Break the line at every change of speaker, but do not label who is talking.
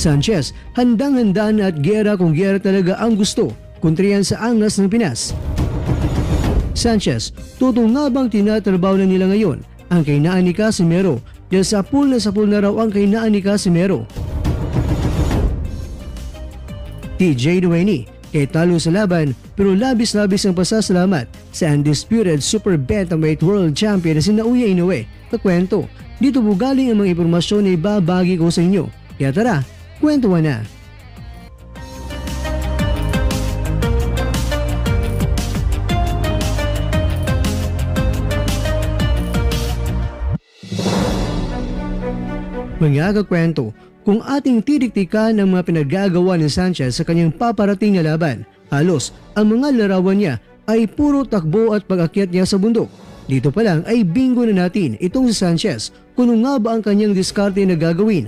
Sanchez, handang-handa na at giyera kung giyera talaga ang gusto, kontrihan sa angas ng Pinas. Sanchez, totoo nga bang tinatrabaho na nila ngayon ang kahinaan ni Casimero dahil sapul na raw ang kahinaan ni Casimero? TJ Dueñas, kay talo sa laban pero labis-labis ang pasasalamat sa undisputed super bantamweight world champion na si Naoya Inoue. Kakwento, dito po galing ang mga impormasyon na ibabagi ko sa inyo. Kaya tara, kwentuhan na! Mga kakwento, kung ating titiktikan ang mga pinagagawa ni Sanchez sa kanyang paparating na laban, halos ang mga larawan niya ay puro takbo at pag-akyat niya sa bundok. Dito pa lang ay bingo na natin itong si Sanchez kung nga ba ang kanyang diskarte na gagawin